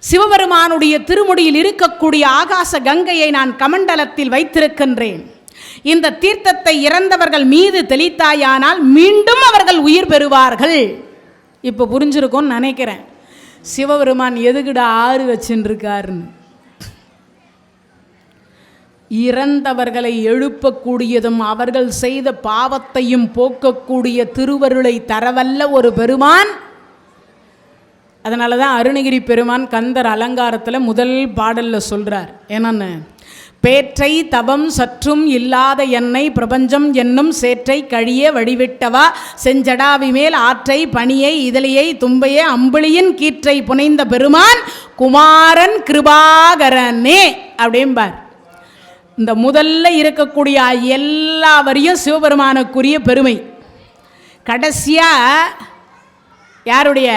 சிவபெருமானுடைய திருமுடியில் இருக்கக்கூடிய ஆகாச கங்கையை நான் கமண்டலத்தில் வைத்திருக்கின்றேன். இந்த தீர்த்தத்தை இறந்தவர்கள் மீது தெளித்தாயானால் மீண்டும் அவர்கள் உயிர் பெறுவார்கள். இப்போ புரிஞ்சிருக்கும்னு நினைக்கிறேன் சிவபெருமான் எதுக்குடா ஆறு வச்சுருக்காருன்னு. இறந்தவர்களை எழுப்பக்கூடியதும் அவர்கள் செய்த பாவத்தையும் போக்கக்கூடிய திருவருளை தரவல்ல ஒரு பெருமான். அதனால தான் அருணகிரி பெருமான் கந்தர் அலங்காரத்தில் முதல் பாடலில் சொல்கிறார் என்னன்னு, பேற்றை தவம் சற்றும் இல்லாத என்னை பிரபஞ்சம் என்னும் சேற்றை கழிய வடிவிட்டவா செஞ்சடாவி மேல் ஆற்றை பனியை இதழியை தும்பையே அம்புலியின் கீற்றை புனைந்த பெருமான் குமாரன் கிருபாகரனே அப்படிம்பார். இந்த முதல்ல இருக்கக்கூடிய எல்லா வரியும் சிவபெருமானுக்குரிய பெருமை. கடைசியாக யாருடைய?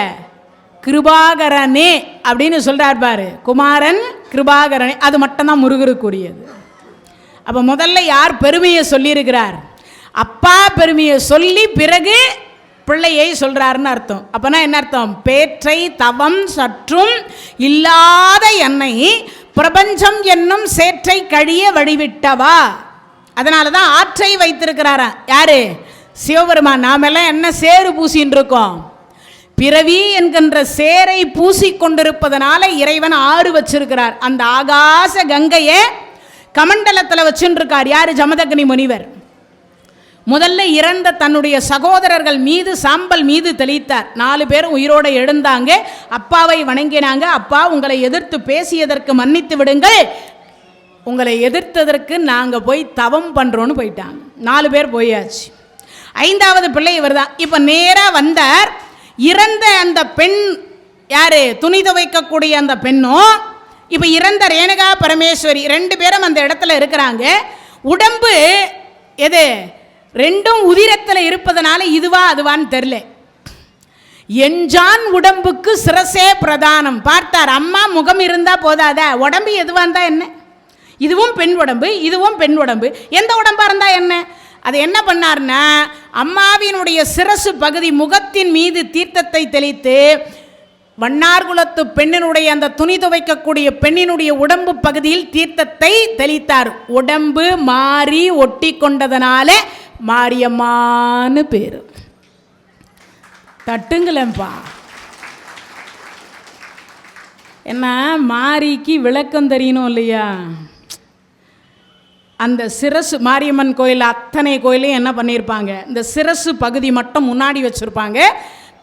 கிருபாகரனே அப்படின்னு சொல்கிறார் பாரு, குமாரன் கிருபாகரனே. அது மட்டும்தான் முருகருக்குரியது. அப்போ முதல்ல யார் பெருமையை சொல்லியிருக்கிறார்? அப்பா பெருமையை சொல்லி பிறகு பிள்ளையை சொல்கிறாருன்னு அர்த்தம். அப்போனா என்ன அர்த்தம்? பேற்றை தவம் சற்றும் இல்லாத என்னை பிரபஞ்சம் என்னும் சேற்றை கழிய வழிவிட்டவா. அதனால தான் ஆற்றை வைத்திருக்கிறாரா யாரு? சிவபெருமான். நாமெல்லாம் என்ன சேறு பூசின்னு இருக்கோம்? பிறவி என்கின்ற சேரை பூசிக்கொண்டிருப்பதனால இறைவன் ஆறு வச்சிருக்கிறார். அந்த ஆகாச கங்கையை கமண்டலத்தில் வச்சுருக்கார் யாரு? ஜமதக்னி முனிவர். முதல்ல இறந்த தன்னுடைய சகோதரர்கள் மீது சாம்பல் மீது தெளித்தார். 4 பேரும் உயிரோடு எழுந்தாங்க. அப்பாவை வணங்கினாங்க. அப்பா, உங்களை எதிர்த்து பேசியதற்கு மன்னித்து விடுங்கள், உங்களை எதிர்த்ததற்கு நாங்கள் போய் தவம் பண்ணுறோன்னு போயிட்டாங்க. 4 பேர் போயாச்சு. 5வது பிள்ளை இவர் தான். இப்போ நேராக வந்தார். இறந்த அந்த பெண் யாரு? துணி துவைக்கக்கூடிய அந்த பெண்ணும் இப்போ இறந்த ரேணுகா பரமேஸ்வரி 2 பேரும் அந்த இடத்துல இருக்கிறாங்க. உடம்பு எது? 2ம் உதிரத்தில் இருப்பதனால இதுவா அதுவான்னு தெரியல. எஞ்சான் உடம்புக்கு சிரசே பிரதானம். பார்த்தார், அம்மா முகம் இருந்தால் போதாத, உடம்பு எதுவாக இருந்தால் என்ன? இதுவும் பெண் உடம்பு, இதுவும் பெண் உடம்பு, எந்த உடம்பாக இருந்தால் என்ன? அது என்ன பண்ணார்னா, அம்மாவினுடைய சிரசு பகுதி முகத்தின் மீது தீர்த்தத்தை தெளித்து வண்ணார்குலத்து பெண்ணினுடைய அந்த துணி துவைக்கக்கூடிய பெண்ணினுடைய உடம்பு பகுதியில் தீர்த்தத்தை தெளித்தார். உடம்பு மாறி ஒட்டி கொண்டதனால மாரியம்மான்னு பேரு. தட்டுங்களேப்பா. என்ன மாரிக்கு விளக்கம் தெரியணும் இல்லையா? அந்த சிரசு மாரியம்மன் கோயில் அத்தனை கோயிலையும் என்ன பண்ணியிருப்பாங்க? இந்த சிரசு பகுதி மட்டும் முன்னாடி வச்சுருப்பாங்க,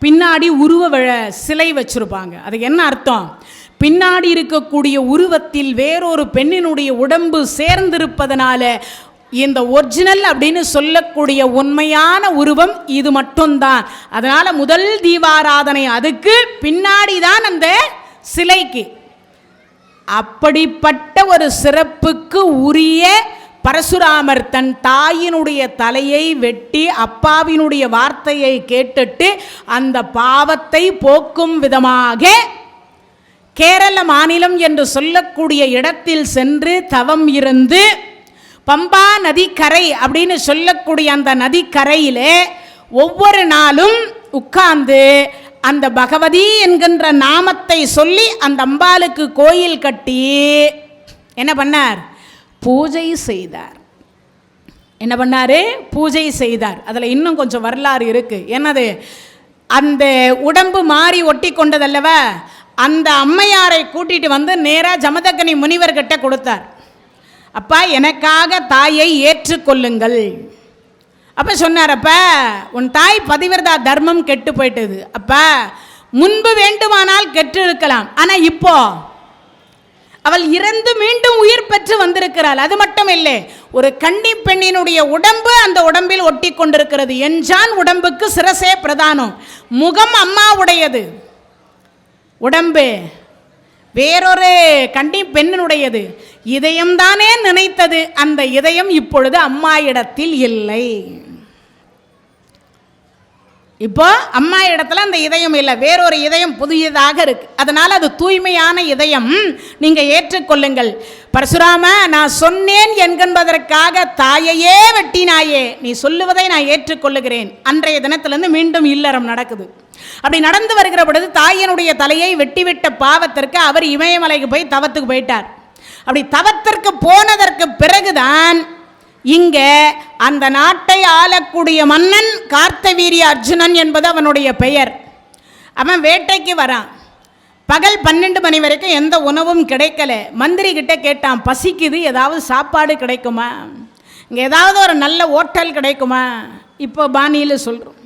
பின்னாடி உருவ சிலை வச்சுருப்பாங்க. அதுக்கு என்ன அர்த்தம்? பின்னாடி இருக்கக்கூடிய உருவத்தில் வேறொரு பெண்ணினுடைய உடம்பு சேர்ந்திருப்பதனால இந்த ஒரிஜினல் அப்படின்னு சொல்லக்கூடிய உண்மையான உருவம் இது மட்டும்தான். அதனால் முதல் தீபாராதனை அதுக்கு பின்னாடி தான் அந்த சிலைக்கு. அப்படிப்பட்ட ஒரு சிறப்புக்கு உரிய பரசுராமர் தன் தாயினுடைய தலையை வெட்டி அப்பாவினுடைய வார்த்தையை கேட்டுட்டு அந்த பாவத்தை போக்கும் விதமாக கேரள மாநிலம் என்று சொல்லக்கூடிய இடத்தில் சென்று தவம் இருந்து பம்பா நதிக்கரை அப்படின்னு சொல்லக்கூடிய அந்த நதிக்கரையிலே ஒவ்வொரு நாளும் உட்கார்ந்து அந்த பகவதி என்கின்ற நாமத்தை சொல்லி அந்த அம்பாளுக்கு கோயில் கட்டி என்ன பண்ணார்? பூஜை செய்தார். என்ன பண்ணாரு? பூஜை செய்தார். அதில் இன்னும் கொஞ்சம் வரலாறு இருக்கு. என்னது? அந்த உடம்பு மாறி ஒட்டி கொண்டதல்லவா, அந்த அம்மையாரை கூட்டிட்டு வந்து நேராக ஜமதக்னி முனிவர்கிட்ட கொடுத்தார். அப்பா, எனக்காக தாயை ஏற்றுக்கொள்ளுங்கள். அப்போ சொன்னார், அப்பா உன் தாய் பதிவிரதா தர்மம் கெட்டு போயிட்டது. அப்பா முன்பு வேண்டுமானால் கெட்டு இருக்கலாம், ஆனால் இப்போ அவள் இறந்து மீண்டும் உயிர் பெற்று வந்திருக்கிறாள். அது மட்டும் இல்லை, ஒரு கன்னி பெண்ணினுடைய உடம்பு அந்த உடம்பில் ஒட்டி கொண்டிருக்கிறது. எஞ்சான் உடம்புக்கு சிரசே பிரதானம். முகம் அம்மாவுடையது, உடம்பு வேறொரு கன்னி பெண்ணினுடையது. இதயம்தானே நினைத்தது, அந்த இதயம் இப்பொழுது அம்மா இடத்தில் இல்லை. இப்போ அம்மா இடத்துல அந்த இதயம் இல்லை, வேறொரு இதயம் புதியதாக இருக்கு. அதனால அது தூய்மையான இதயம். நீங்க ஏற்றுக்கொள்ளுங்கள். பரசுராம, நான் சொன்னேன் என்கின்றதற்காக தாயையே வெட்டினாயே, நீ சொல்லுவதை நான் ஏற்றுக்கொள்ளுகிறேன். அன்றைய தினத்திலிருந்து மீண்டும் இல்லறம் நடக்குது. அப்படி நடந்து வருகிற பொழுது தாயினுடைய தலையை வெட்டிவிட்ட பாவத்திற்கு அவர் இமயமலைக்கு போய் தவத்துக்கு போயிட்டார். அப்படி தவத்திற்கு போனதற்கு பிறகுதான் இங்க அந்த நாட்டை ஆளக்கூடிய மன்னன் கார்த்தவீரிய அர்ஜுனன் என்பது அவனுடைய பெயர். அவன் வேட்டைக்கு வரான். பகல் 12 மணி வரைக்கும் எந்த உணவும் கிடைக்கல. மந்திரி கிட்ட கேட்டான், பசிக்குது, ஏதாவது சாப்பாடு கிடைக்குமா, இங்கே ஏதாவது ஒரு நல்ல ஹோட்டல் கிடைக்குமா? இப்போ பாணியில் சொல்கிறோம்.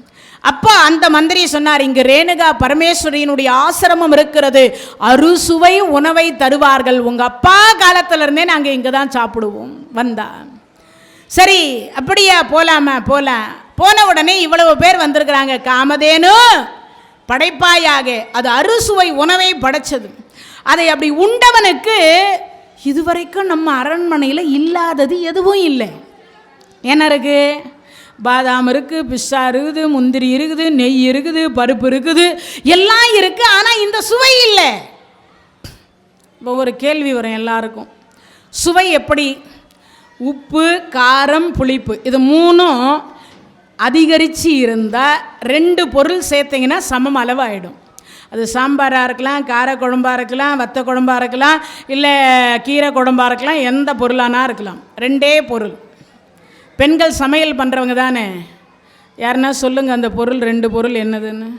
அப்போ அந்த மந்திரி சொன்னார், இங்கு ரேணுகா பரமேஸ்வரியினுடைய ஆசிரமம் இருக்கிறது, அறுசுவை உணவை தருவார்கள், உங்கள் அப்பா காலத்திலிருந்தே நாங்கள் இங்கே தான் சாப்பிடுவோம். வந்தா சரி, அப்படியா, போலாமா? போலாம். போன உடனே இவ்வளவு பேர் வந்திருக்கிறாங்க. காமதேனு படைப்பாயாக, அது அறுசுவை உணவை படைச்சது. அதை அப்படி உண்டவனுக்கு இதுவரைக்கும் நம்ம அரண்மனையில் இல்லாதது எதுவும் இல்லை. என்ன இருக்கு? பாதாம் இருக்குது, பிஸ்ஸா இருக்குது, முந்திரி இருக்குது, நெய் இருக்குது, பருப்பு இருக்குது, எல்லாம் இருக்குது. ஆனால் இந்த சுவை இல்லை. இப்போ ஒரு கேள்வி வரும் எல்லாருக்கும், சுவை எப்படி? உப்பு, காரம், புளிப்பு, இது மூணும் அதிகரித்து இருந்தால் 2 பொருள் சேர்த்திங்கன்னா சமம் அளவாகிடும். அது சாம்பாராக இருக்கலாம், கார குழம்பாக இருக்கலாம், வத்த குழம்பாக இருக்கலாம், இல்லை கீரை குழம்பாக இருக்கலாம், எந்த பொருளானா இருக்கலாம். 2 பொருள். பெண்கள் சமையல் பண்ணுறவங்க தானே, யாருன்னா சொல்லுங்கள் அந்த பொருள், 2 பொருள் என்னதுன்னு.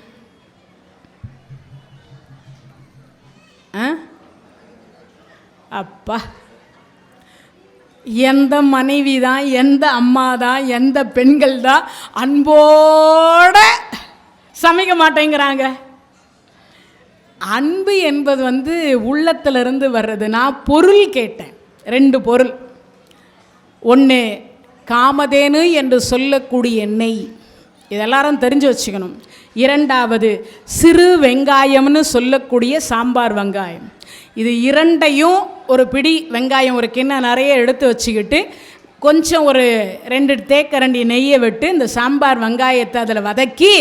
அப்பா, எந்த மனைவி தான், எந்த அம்மா தான், எந்த பெண்கள் தான் அன்போட சமைக்க மாட்டேங்கிறாங்க? அன்பு என்பது உள்ளத்திலிருந்து வர்றது. நான் பொருள் கேட்டேன், 2 பொருள். ஒன்று காமதேனு என்று சொல்லக்கூடிய நெய், இதெல்லாரும் தெரிஞ்சு வச்சுக்கணும். 2வது சிறு வெங்காயம்னு சொல்லக்கூடிய சாம்பார் வெங்காயம். இது 2ஐயும் ஒரு பிடி வெங்காயம், ஒரு கிண்ணம் நிறைய எடுத்து வச்சுக்கிட்டு கொஞ்சம் ஒரு 2 தேக்கரண்டி நெய்யை விட்டு இந்த சாம்பார் வெங்காயத்தை அதில் வதக்கி,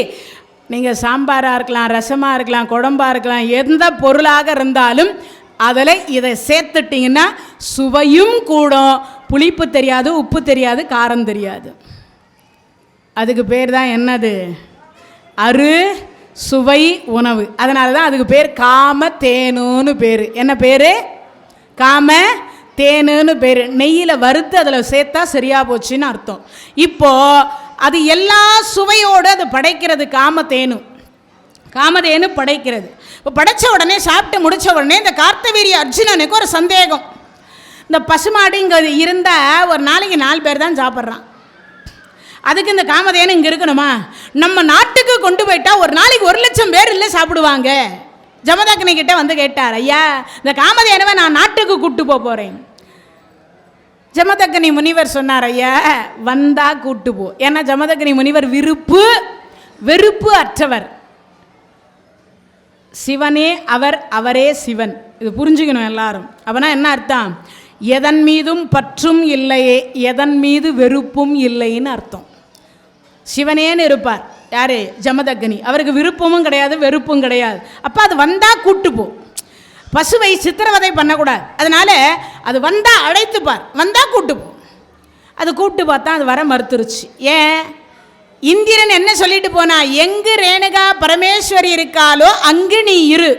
நீங்கள் சாம்பாராக இருக்கலாம், ரசமாக இருக்கலாம், குழம்பாக இருக்கலாம், எந்த பொருளாக இருந்தாலும் அதில் இதை சேர்த்துட்டிங்கன்னா சுவையும் கூடும், புளிப்பு தெரியாது, உப்பு தெரியாது, காரம் தெரியாது. அதுக்கு பேர் தான் என்னது? அரு சுவை உணவு. அதனால தான் அதுக்கு பேர் காம தேனுன்னு பேர். என்ன பேர்? காம தேனுன்னு பேர். நெய்யில் வறுத்து அதில் சேர்த்தா சரியாக போச்சுன்னு அர்த்தம். இப்போது அது எல்லா சுவையோடு அது படைக்கிறது. காமதேனு படைக்கிறது. இப்போ படைத்த உடனே, சாப்பிட்டு முடித்த உடனே இந்த கார்த்தவீரிய அர்ஜுனனுக்கு ஒரு சந்தேகம். இந்த பசுமாடு இங்கே இருந்தால் ஒரு நாளைக்கு 4 பேர் தான் சாப்பிட்றான். அதுக்கு இந்த காமதேனு இங்கே இருக்கணுமா? நம்ம நாட்டுக்கு கொண்டு போயிட்டா ஒரு நாளைக்கு 1,00,000 பேர் இல்லை சாப்பிடுவாங்க. ஜமதக்னி கிட்ட கேட்டார், ஐயா இந்த காமதேனுவை நான் நாட்டுக்கு கூட்டு போகிறேன். ஜமதக்னி முனிவர் சொன்னார், ஐயா வந்தா கூட்டு போ. ஏன்னா ஜமதக்னி முனிவர் வெறுப்பு அற்றவர். சிவனே அவர், அவரே சிவன். இது புரிஞ்சுக்கணும் எல்லாரும். அப்பனா என்ன அர்த்தம்? எதன் மீதும் பற்றும் இல்லையே, எதன் மீது வெறுப்பும் இல்லைன்னு அர்த்தம். சிவனேன்னு இருப்பார். யாரு? ஜமதக்னி. அவருக்கு விருப்பமும் கிடையாது, வெறுப்பும் கிடையாது. அப்போ அது வந்தால் கூட்டு போ. பசுவை சித்திரவதை பண்ணக்கூடாது. அதனால அது வந்தால் அழைத்துப்பார், வந்தால் கூட்டு போ. அது கூப்பிட்டு பார்த்தா அது வர மறுத்துருச்சு. ஏன்? இந்திரன் என்ன சொல்லிட்டு போனா? எங்கு ரேணுகா பரமேஸ்வரி இருக்காலோ அங்கு நீ இரு,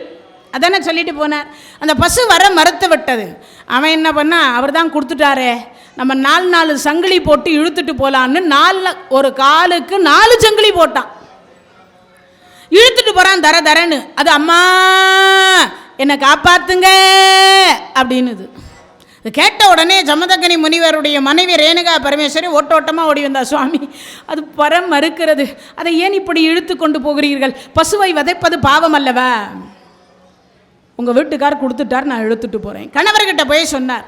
அதானே சொல்லிட்டு போனார். அந்த பசு வர மறுத்து விட்டது. அவன் என்ன பண்ணா, அவர் தான் கொடுத்துட்டாரே, நம்ம 4 சங்கிலி போட்டு இழுத்துட்டு போகலான்னு ஒரு காலுக்கு 4 சங்கிலி போட்டான். இழுத்துட்டு போகிறான் தரன்னு. அது அம்மா என்னை காப்பாத்துங்க அப்படின்னுது. இது கேட்ட உடனே ஜமதக்னி முனிவருடைய மனைவி ரேணுகா பரமேஸ்வரி ஓட்டோட்டமாக ஓடி வந்தா. சுவாமி அது பரம் மறுக்கிறது, அதை ஏன் இப்படி இழுத்து கொண்டு போகிறீர்கள்? பசுவை வதைப்பது பாவம் அல்லவா? உங்கள் வீட்டுக்கார் கொடுத்துட்டார், நான் இழுத்துட்டு போகிறேன். கணவர்கிட்ட போய் சொன்னார்,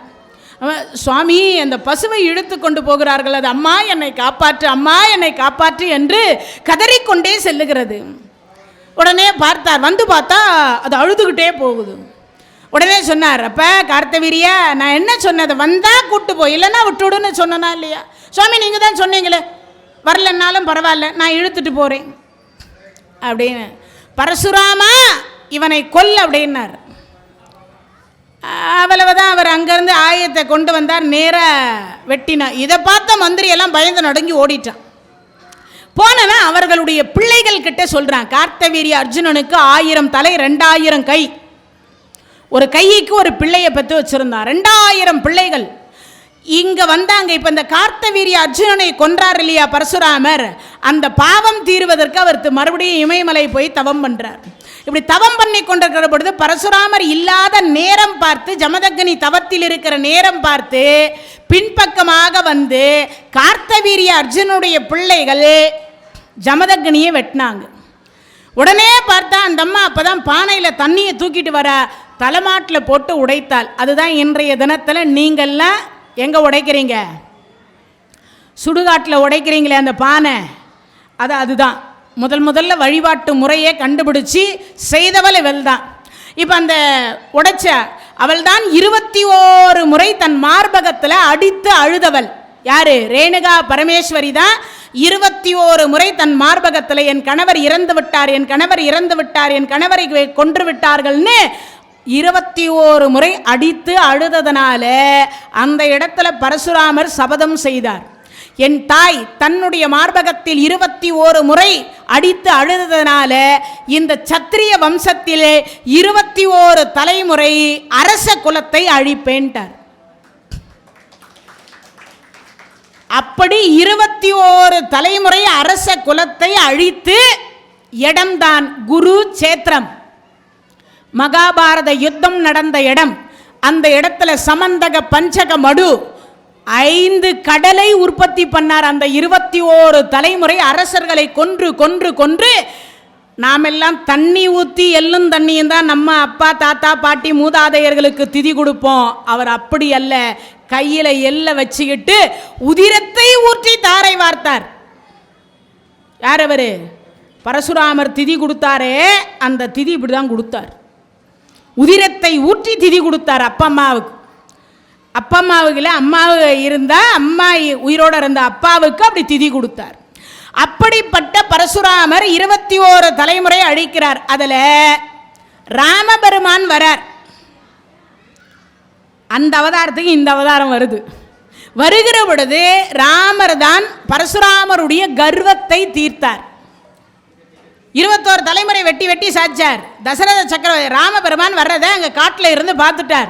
சுவாமி அந்த பசுவை இழுத்து கொண்டு போகிறார்கள், அது அம்மா என்னை காப்பாற்று, அம்மா என்னை காப்பாற்று என்று கதறிக்கொண்டே செல்லுகிறது. உடனே பார்த்தார், பார்த்தா அது அழுதுகிட்டே போகுது. உடனே சொன்னார், அப்போ கார்த்தவீரியா நான் என்ன சொன்னதை வந்தால் கூட்டு போய், இல்லைன்னா விட்டுடுன்னு சொன்னா இல்லையா? சுவாமி நீங்கள் தான் சொன்னீங்களே, வரலன்னாலும் பரவாயில்ல நான் இழுத்துட்டு போகிறேன். அப்படின்னு. பரசுராமா இவனை கொல் அப்படின்னார். அவ்வளவுதான். அவர் அங்கேருந்து ஆயத்தை கொண்டு வந்தார், நேராக வெட்டினார். இதை பார்த்த மந்திரி எல்லாம் பயந்து நடுங்கி ஓடிட்டான். போனவன் அவர்களுடைய பிள்ளைகள் கிட்ட சொல்கிறான், கார்த்தவீரிய அர்ஜுனனுக்கு 1000 தலை 2000 கை, ஒரு கைக்கு ஒரு பிள்ளையை பெற்று வச்சுருந்தான், 2000 பிள்ளைகள் இங்கே வந்தாங்க. இப்போ இந்த கார்த்தவீரிய அர்ஜுனனை கொன்றார் இல்லையா பரசுராமர், அந்த பாவம் தீர்வதற்கு அவர் மறுபடியும் இமயமலை போய் தவம் பண்ணுறார். இப்படி தவம் பண்ணி கொண்டிருக்கிற பொழுது பரசுராமர் இல்லாத நேரம் பார்த்து, ஜமதக்னி தவத்தில் இருக்கிற நேரம் பார்த்து பின்பக்கமாக வந்து கார்த்தவீரிய அர்ஜுனுடைய பிள்ளைகள் ஜமதக்னியை வெட்டினாங்க. உடனே பார்த்தா அந்த அம்மா அப்போதான் பானையில் தண்ணியை தூக்கிட்டு வர தலைமாட்டில் போட்டு உடைத்தாள். அதுதான் இன்றைய தினத்தில் நீங்கள்லாம் எங்கே உடைக்கிறீங்க, சுடுகாட்டில் உடைக்கிறீங்களே அந்த பானை, அதுதான் முதல்ல வழிபாட்டு முறையை கண்டுபிடிச்சி செய்தவள் இவள் தான். இப்போ அந்த உடைச்ச அவள் தான் 21 முறை தன் மார்பகத்தில் அடித்து அழுதவள். யாரு? ரேணுகா பரமேஸ்வரி தான் 21 முறை தன் மார்பகத்தில் என் கணவர் இறந்து விட்டார், என் கணவர் இறந்து விட்டார், என் கணவரை கொன்று விட்டார்கள்னு 21 முறை அடித்து அழுததனால அந்த இடத்துல பரசுராமர் சபதம் செய்தார். என் தாய் தன்னுடைய மார்பகத்தில் 21 முறை அடித்து அழுததனால இந்த சத்திரிய வம்சத்திலே 21 தலைமுறை அரச குலத்தை அழிப்பேன்ட்டார். அப்படி 21 தலைமுறை அரச குலத்தை அழித்து இடம்தான் குரு சேத்திரம். மகாபாரத யுத்தம் நடந்த இடம். அந்த இடத்துல சமந்தக பஞ்சக மடு 5 கடலை உற்பத்தி பண்ணார். அந்த 21 தலைமுறை அரசர்களை கொன்று கொன்று கொன்று நாமெல்லாம் தண்ணி ஊற்றி எள்ளும் தண்ணியும் தான் நம்ம அப்பா தாத்தா பாட்டி மூதாதையர்களுக்கு திதி கொடுப்போம். அவர் அப்படி அல்ல, கையில் எள்ள வச்சுக்கிட்டு உதிரத்தை ஊற்றி தாரை வார்த்தார். யார் அவர்? பரசுராமர் திதி கொடுத்தாரே, அந்த திதி இப்படி தான் கொடுத்தார். உதிரத்தை ஊற்றி திதி கொடுத்தார் அப்பா அம்மாவுக்கு. அப்பா அம்மாவுக்குல அம்மாவு இருந்தால் அம்மா உயிரோடு இருந்த அப்பாவுக்கு அப்படி திதி கொடுத்தார். அப்படிப்பட்ட பரசுராமர் 21 தலைமுறை அழிக்கிறார். அதில் ராமபெருமான் வரார். அந்த அவதாரத்துக்கு இந்த அவதாரம் வருது. வருகிற பொழுது ராமர் தான் பரசுராமருடைய கர்வத்தை தீர்த்தார். 21 தலைமுறை வெட்டி வெட்டி சாச்சார். தசரத சக்கரவர்த்தி ராமபெருமான் வர்றதை அங்கே காட்டில் இருந்து பார்த்துட்டார்.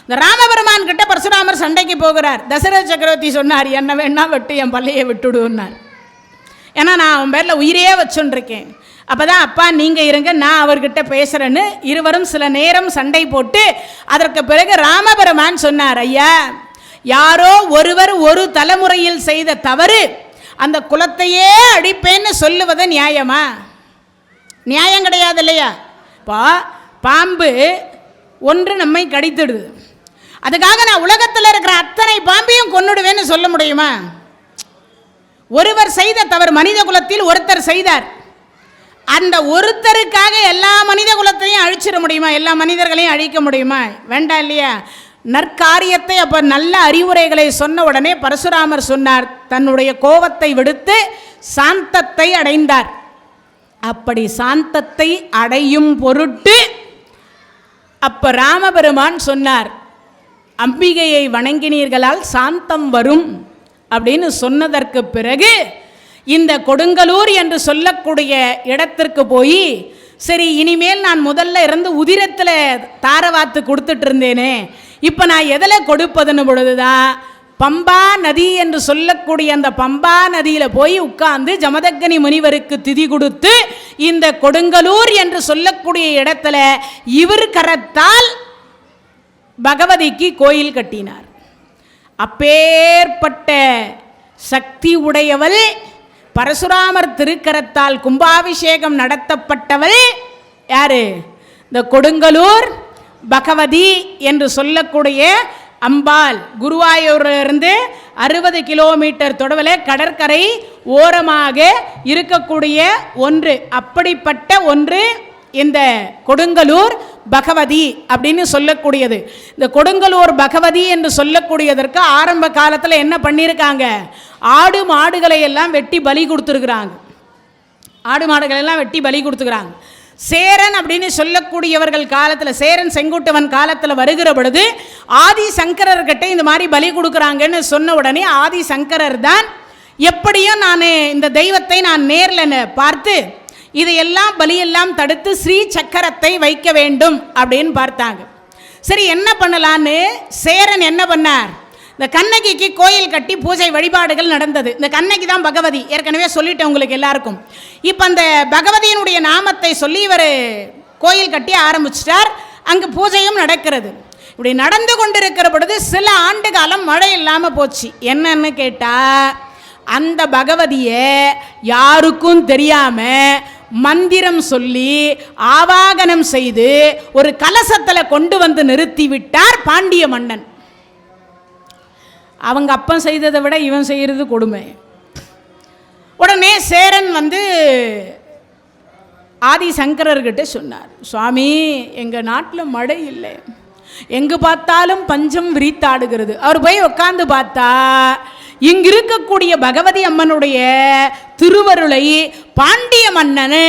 இந்த ராமபெருமான் கிட்ட பரசுராமர் சண்டைக்கு போகிறார். தசரத சக்கரவர்த்தி சொன்னார், என்ன வேணா வெட்டு, என் பள்ளையை விட்டுடுன்னார். ஏன்னா நான் அவன் பேரில் உயிரையே வச்சுருக்கேன். அப்போ தான் அப்பா நீங்கள் இருங்க, நான் அவர்கிட்ட பேசுகிறேன்னு இருவரும் சில நேரம் சண்டை போட்டு அதற்கு பிறகு ராமபெருமான் சொன்னார், ஐயா யாரோ ஒருவர் ஒரு தலைமுறையில் செய்த தவறு அந்த குலத்தையே அடிப்பேன்னு சொல்லுவது நியாயமா? நியாயம் கிடையாது இல்லையா? இப்போ பாம்பு ஒன்று நம்மை கடித்துடுது, அதுக்காக நான் உலகத்தில் இருக்கிற அத்தனை பாம்பையும் கொன்னுடுவேன்னு சொல்ல முடியுமா? ஒருவர் செய்த தவறு, மனித குலத்தில் ஒருத்தர் செய்தார், அந்த ஒருத்தருக்காக எல்லா மனித குலத்தையும் அழிச்சிட முடியுமா? எல்லா மனிதர்களையும் அழிக்க முடியுமா? வேண்டாம் இல்லையா? நற்காரியத்தை அப்போ நல்ல அறிவுரைகளை சொன்ன உடனே பரசுராமர் சொன்னார், தன்னுடைய கோபத்தை விடுத்து சாந்தத்தை அடைந்தார். அப்படி சாந்தத்தை அடையும் பொருட்டு அப்ப ராமபெருமான் சொன்னார், அம்பிகையை வணங்கினீர்களால் சாந்தம் வரும் அப்படின்னு சொன்னதற்கு பிறகு இந்த கொடுங்கலூர் என்று சொல்லக்கூடிய இடத்திற்கு போய், சரி இனிமேல் நான் முதல்ல இருந்து உதிரத்தில் தாரவாத்து கொடுத்துட்டு இருந்தேனே, இப்போ நான் எதில் கொடுப்பதுன்னு பொழுதுதான் பம்பா நதி என்று சொல்லக்கூடிய அந்த பம்பா நதியில் போய் உட்கார்ந்து ஜமதக்னி முனிவருக்கு திதி கொடுத்து இந்த கொடுங்கலூர் என்று சொல்லக்கூடிய இடத்துல இவர் கரத்தால் பகவதிக்கு கோயில் கட்டினார். அப்பேற்பட்ட சக்தி உடையவள் பரசுராமர் திருக்கரத்தால் கும்பாபிஷேகம் நடத்தப்பட்டவள் யாரு? இந்த கொடுங்கலூர் பகவதி என்று சொல்லக்கூடிய அம்பாள். குருவாயூரிலிருந்து 60 கிலோமீட்டர் தொலைவில் கடற்கரை ஓரமாக இருக்கக்கூடிய ஒன்று. அப்படிப்பட்ட ஒன்று இந்த கொடுங்கலூர் பகவதி அப்படின்னு சொல்லக்கூடியது. இந்த கொடுங்கலூர் பகவதி என்று சொல்லக்கூடியதற்கு ஆரம்ப காலத்தில் என்ன பண்ணியிருக்காங்க? ஆடு மாடுகளை எல்லாம் வெட்டி பலி கொடுத்துருக்குறாங்க. ஆடு மாடுகள் எல்லாம் வெட்டி பலி கொடுத்துக்கிறாங்க. சேரன் அப்படின்னு சொல்லக்கூடியவர்கள் காலத்தில், சேரன் செங்குட்டுவன் காலத்தில் வருகிற பொழுது ஆதி சங்கரர்கிட்ட இந்த மாதிரி பலி கொடுக்குறாங்கன்னு சொன்ன உடனே ஆதி சங்கரர் தான் எப்படியும் நான் இந்த தெய்வத்தை நான் நேரில் பார்த்து இதையெல்லாம் பலியெல்லாம் தடுத்து ஸ்ரீ சக்கரத்தை வைக்க வேண்டும் அப்படின்னு பார்த்தாங்க. சரி, என்ன பண்ணலான்னு சேரன் என்ன பண்ணார், இந்த கண்ணகிக்கு கோயில் கட்டி பூஜை வழிபாடுகள் நடந்தது. இந்த கண்ணகி தான் பகவதி, ஏற்கனவே சொல்லிட்டேன் உங்களுக்கு எல்லாருக்கும். இப்போ அந்த பகவதியினுடைய நாமத்தை சொல்லி இவர் கோயில் கட்டி ஆரம்பிச்சிட்டார். அங்கே பூஜையும் நடக்கிறது. இப்படி நடந்து கொண்டிருக்கிற பொழுது சில ஆண்டு காலம் மழை இல்லாமல் போச்சு. என்னன்னு கேட்டால், அந்த பகவதியை யாருக்கும் தெரியாமல் மந்திரம் சொல்லி ஆவாகனம் செய்து ஒரு கலசத்தில் கொண்டு வந்து நிறுத்தி விட்டார் பாண்டிய மன்னன். அவங்க அப்பன் செய்ததை விட இவன் செய்கிறது கொடுமை. உடனே சேரன் வந்து ஆதி சங்கரர்கிட்ட சொன்னார், சுவாமி, எங்கள் நாட்டில் மழை இல்லை, எங்கு பார்த்தாலும் பஞ்சம் விரித்தாடுகிறது. அவர் போய் உட்காந்து பார்த்தா இங்கு இருக்கக்கூடிய பகவதி அம்மனுடைய திருவருளை பாண்டிய மன்னன்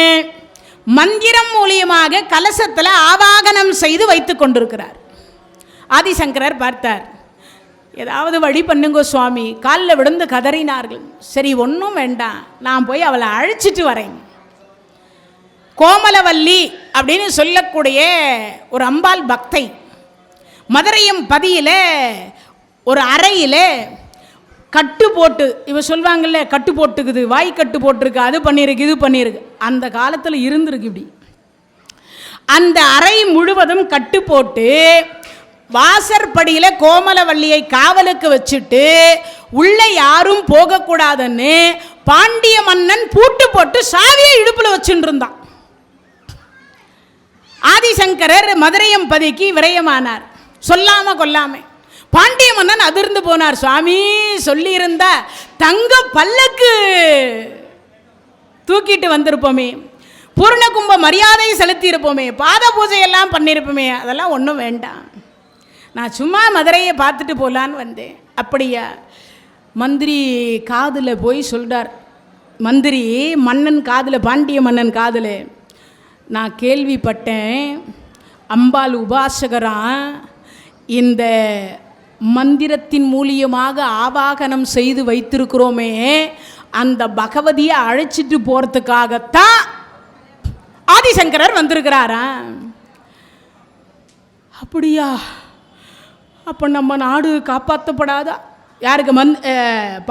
மந்திரம் மூலியமாக கலசத்தில் ஆவாகனம் செய்து வைத்து கொண்டிருக்கிறார். ஆதிசங்கரர் பார்த்தார், ஏதாவது வழி பண்ணுங்க சுவாமி. காலில் விழுந்து கதறினார்கள். சரி, ஒன்றும் வேண்டாம், நான் போய் அவளை அழைச்சிட்டு வரேன். கோமலவல்லி அப்படின்னு சொல்லக்கூடிய ஒரு அம்பாள் பக்தை மதுரையும் பதியில் ஒரு அறையில் கட்டு போட்டு, இவ சொல்வாங்கல்ல, கட்டு போட்டுக்குது, வாய் கட்டு போட்டிருக்கு, அது பண்ணியிருக்கு, இது பண்ணியிருக்கு. அந்த காலத்தில் இருந்திருக்கு. இப்படி அந்த அறை முழுவதும் கட்டு போட்டு வாசற்படியில் கோமலவல்லியை காவலுக்கு வச்சுட்டு உள்ள யாரும் போகக்கூடாதுன்னு பாண்டிய மன்னன் பூட்டு போட்டு சாவியை இடுப்பில் வச்சுட்டு இருந்தான். ஆதிசங்கரர் மதுரையம் பதிக்கு விரயமானார், சொல்லாம கொல்லாம. பாண்டிய மன்னன் அதிர்ந்து போனார். சுவாமி, சொல்லியிருந்த தங்க பல்லக்கு தூக்கிட்டு வந்திருப்போமே, பூர்ண கும்ப மரியாதை செலுத்தி இருப்போமே, பாத பூஜையெல்லாம் பண்ணியிருப்போமே, அதெல்லாம் ஒன்றும் வேண்டாம், நான் சும்மா மதுரையை பார்த்துட்டு போகலான்னு வந்தேன். அப்படியா? மந்திரி காதில் போய் சொல்கிறார். மந்திரி மன்னன் காதில், பாண்டிய மன்னன் காதில், நான் கேள்விப்பட்டேன், அம்பாள் உபாசகரான் இந்த மந்திரத்தின் மூலியமாக ஆவாகனம் செய்து வைத்திருக்கிறோமே, அந்த பகவதியை அழைச்சிட்டு போகிறதுக்காகத்தான் ஆதிசங்கரர் வந்திருக்கிறாரா? அப்படியா? அப்போ நம்ம நாடு காப்பாற்றப்படாதா? யாருக்கு?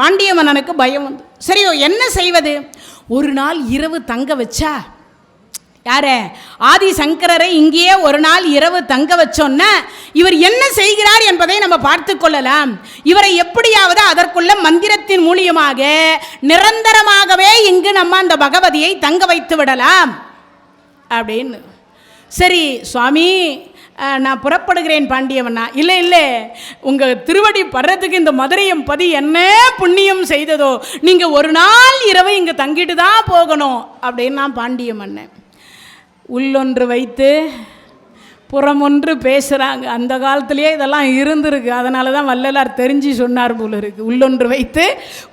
பாண்டிய மன்னனுக்கு பயம் வந்து, சரியோ என்ன செய்வது? ஒரு நாள் இரவு தங்க வச்சா, யார? ஆதிசங்கரரை இங்கேயே ஒரு நாள் இரவு தங்க வச்சோன்னா இவர் என்ன செய்கிறார் என்பதை நம்ம பார்த்து கொள்ளலாம். இவரை எப்படியாவது அதற்குள்ள மந்திரத்தின் மூலியமாக நிரந்தரமாகவே இங்கு நம்ம அந்த பகவதியை தங்க வைத்து விடலாம் அப்படின்னு. சரி சுவாமி, நான் புறப்படுகிறேன் பாண்டியவண்ணா. இல்லை இல்லை, உங்கள் திருவடி படுறதுக்கு இந்த மதுரையம் பதி என்ன புண்ணியம் செய்ததோ, நீங்கள் ஒரு நாள் இரவு இங்கே தங்கிட்டு தான் போகணும் அப்படின்னு நான் பாண்டிய மன்னன். உள்ளொன்று வைத்து புறமொன்று பேசுகிறாங்க. அந்த காலத்திலேயே இதெல்லாம் இருந்திருக்கு. அதனால தான் வள்ளலார் தெரிஞ்சு சொன்னார் போல இருக்கு. உள்ளொன்று வைத்து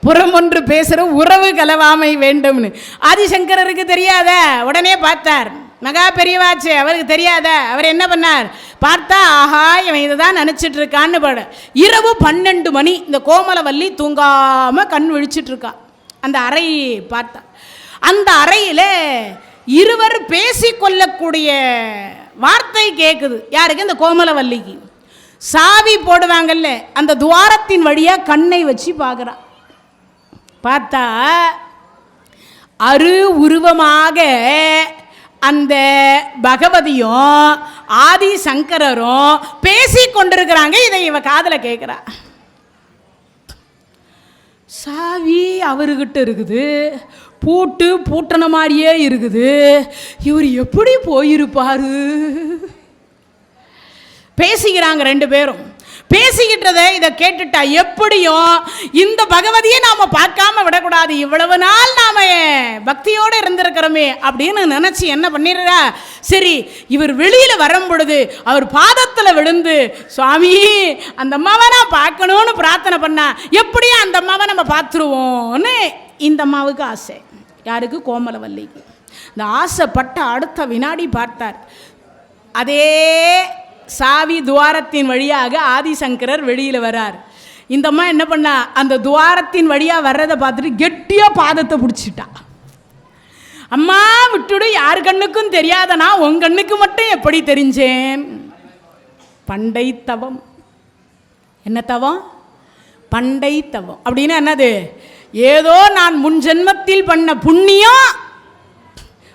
புறமொன்று பேசுகிற உறவு கலவாமை வேண்டும்னு. ஆதிசங்கரருக்கு தெரியாத? உடனே பார்த்தார், மகா பெரியவாச்சு, அவருக்கு தெரியாத? அவர் என்ன பண்ணார்? பார்த்தா, ஆஹா, இவன் இதை தான் நினச்சிட்டு இருக்கான்னு பட. இரவு 12 மணி, இந்த கோமலவல்லி தூங்காமல் கண் விழிச்சிட்ருக்கா. அந்த அறை பார்த்தா, அந்த அறையில் இருவர் பேசிக்கொள்ளக்கூடிய வார்த்தை கேட்குது. யாருக்கு? இந்த கோமலவல்லிக்கு. சாவி போடுவாங்கல்ல, அந்த துவாரத்தின் வழியாக கண்ணை வச்சு பார்க்குறான். பார்த்தா அரு உருவமாக அந்த பகவதியும் ஆதிசங்கரரும் பேசி கொண்டிருக்கிறாங்க. இதை இவ காதில் கேட்குறா. சாவி அவர்கிட்ட இருக்குது, பூட்டு பூட்டின மாதிரியே இருக்குது. இவர் எப்படி போயிருப்பாரு? பேசிக்கிறாங்க ரெண்டு பேரும். பேசிக்கிட்டதை இதை கேட்டுட்டா, எப்படியும் இந்த பகவதியை நாம் பார்க்காம விடக்கூடாது, இவ்வளவு நாள் நாம் பக்தியோடு இருந்திருக்கிறோமே அப்படின்னு நினச்சி என்ன பண்ணிடுறா, சரி இவர் வெளியில் வரும் பொழுது அவர் பாதத்தில் விழுந்து, சுவாமி அந்த அம்மாவை நான் பார்க்கணும்னு பிரார்த்தனை பண்ணா, எப்படியும் அந்த அம்மாவை நம்ம பார்த்துருவோம்னு இந்த அம்மாவுக்கு ஆசை. யாருக்கு? கோமலவல்லிக்கு. இந்த ஆசைப்பட்ட அடுத்த வினாடி பார்த்தார். அதே சாவி துவாரத்தின் வழியாக ஆதிசங்கரர் வெளியில் வரார். இந்த அம்மா என்ன பண்ணா, அந்த துவாரத்தின் வழியாக வர்றதை பார்த்துட்டு கெட்டியாக பாதத்தை பிடிச்சிட்டா. அம்மா விட்டுடு, யார் கண்ணுக்கும் தெரியாதனா உன் கண்ணுக்கு மட்டும் எப்படி தெரிஞ்சேன்? பண்டை தவம். என்ன தவம்? பண்டை தவம் அப்படின்னா என்னது? ஏதோ நான் முன் ஜென்மத்தில் பண்ண புண்ணியம்